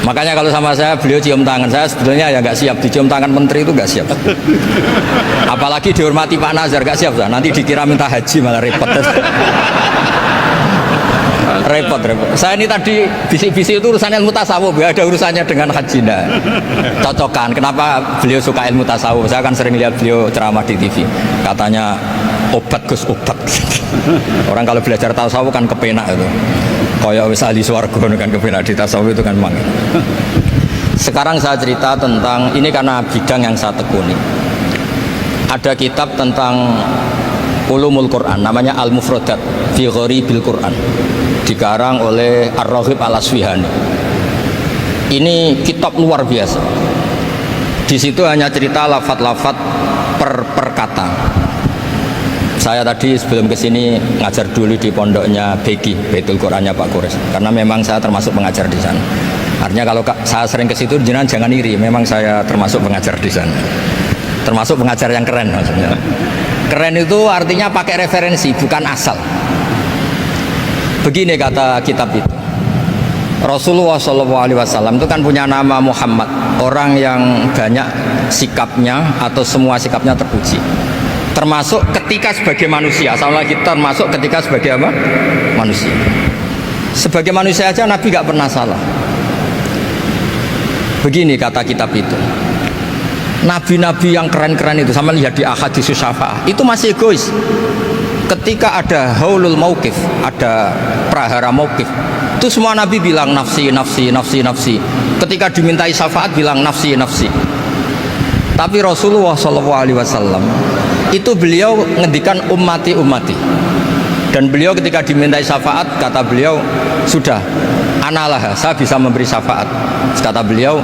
Makanya kalau sama saya beliau cium tangan, saya sebetulnya ya nggak siap dicium tangan menteri itu nggak siap. Apalagi dihormati Pak Nazar nggak siap, nanti dikira minta haji malah repot. repot. Saya ini tadi bisik-bisik itu urusan ilmu tasawuf, ya ada urusannya dengan haji. Nah, cocokan. Kenapa beliau suka ilmu tasawuf? Saya kan sering lihat beliau ceramah di TV. Katanya obat Gus obat. Orang kalau belajar tasawuf kan kepenak itu. Kayak wis ahli swarga kan kepenak di tasawuf itu kan memang. Sekarang saya cerita tentang ini karena bidang yang saya tekuni. Ada kitab tentang ulumul Quran namanya Al-Mufradat fi Gharibil Quran, dikarang oleh Ar-Raghib Al-Asfihani. Ini kitab luar biasa. Di situ hanya cerita lafat-lafat per kata. Saya tadi sebelum kesini ngajar dulu di pondoknya Beki, Baitul Qurannya Pak Kures, karena memang saya termasuk pengajar di sana. Artinya kalau saya sering ke situ jangan iri, memang saya termasuk pengajar di sana. Termasuk pengajar yang keren maksudnya. Keren itu artinya pakai referensi, bukan asal. Begini kata kitab itu. Rasulullah SAW itu kan punya nama Muhammad, orang yang banyak sikapnya atau semua sikapnya terpuji. Termasuk ketika sebagai manusia, sama lagi termasuk ketika sebagai apa? Manusia. Sebagai manusia aja Nabi gak pernah salah. Begini kata kitab itu. Nabi-nabi yang keren-keren itu, sama lihat di Ahadits Syafa'ah, itu masih egois. Ketika ada haulul mauqif, ada prahara mauqif, itu semua Nabi bilang nafsi, nafsi, nafsi, nafsi. Ketika dimintai syafaat bilang nafsi, nafsi. Tapi Rasulullah SAW itu beliau ngendikan ummati, ummati. Dan beliau ketika dimintai syafaat kata beliau sudah, analah, saya bisa memberi syafaat. Kata beliau,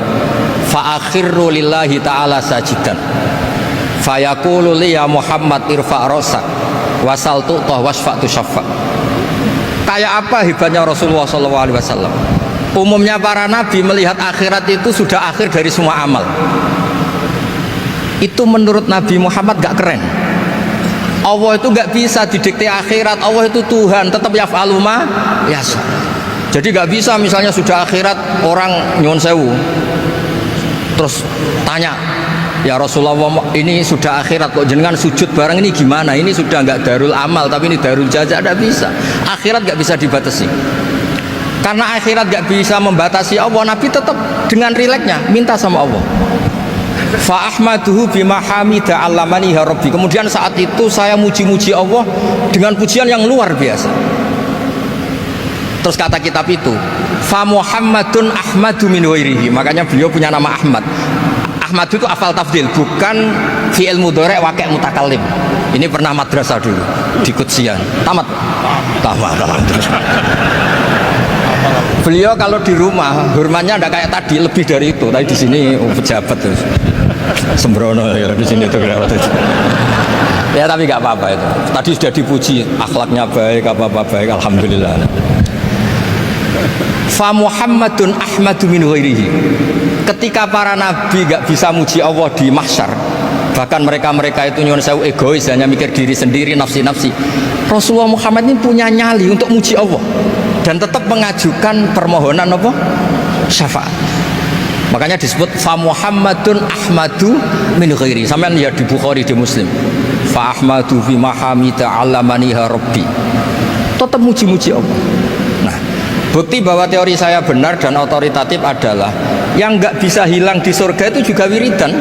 fa'akhirru lillahi ta'ala sajidan fayaqulu li ya Muhammad irfa' rosak wasal tu'tah wasfa'tu syaffa'. Kayak apa hebatnya Rasulullah SAW? Umumnya para nabi melihat akhirat itu sudah akhir dari semua amal. Itu menurut Nabi Muhammad gak keren. Allah itu gak bisa didikte akhirat. Allah itu Tuhan, tetap yaf'alu ma yasha. Jadi gak bisa misalnya sudah akhirat orang nyuwun sewu terus tanya, ya Rasulullah ini sudah akhirat kok jenengan sujud bareng ini gimana? Ini sudah nggak darul amal tapi ini darul jaza. Tidak bisa. Akhirat nggak bisa dibatasi. Karena akhirat nggak bisa membatasi Allah, Nabi tetap dengan rileksnya minta sama Allah. Fa ahmaduhu bima hamida 'allamani ya rabbi. Kemudian saat itu saya muji-muji Allah dengan pujian yang luar biasa. Terus kata kitab itu, fa Muhammadun ahmadu min ghairihi. Makanya beliau punya nama Ahmad. Ahmad itu afal tafdil, bukan fi'il mudhari' waqi' mutakallim. Ini pernah madrasah dulu di Kutsian. Tamat. Beliau kalau di rumah hormatnya tidak kayak tadi, lebih dari itu. Tapi di sini pejabat terus. Sembrono ya di sini tuh ya, tapi nggak apa-apa itu. Tadi sudah dipuji, akhlaknya baik, apa-apa baik, alhamdulillah. Fa Muhammadun ahmadu min ghairihi. Ketika para nabi gak bisa muji Allah di mahsyar, bahkan mereka itu nyuwun sewu egois, hanya mikir diri sendiri, nafsi-nafsi. Rasulullah Muhammad ini punya nyali untuk muji Allah dan tetap mengajukan permohonan apa? Syafaat. Makanya disebut fa Muhammadun ahmadu min ghairi. Sampeyan lihat di Bukhari, di Muslim. Fa ahmadu fi mahamida 'allamani rabbi. Tetap muji-muji Allah. Nah, bukti bahwa teori saya benar dan otoritatif adalah yang nggak bisa hilang di surga itu juga wiridan.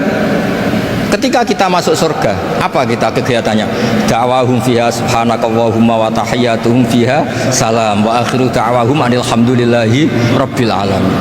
Ketika kita masuk surga, apa kita kegiatannya? Da'wahum fiha subhanakallahumma wa tahiyyatuhum fiha salam wa akhiru da'wahum alhamdulillahi rabbil alamin.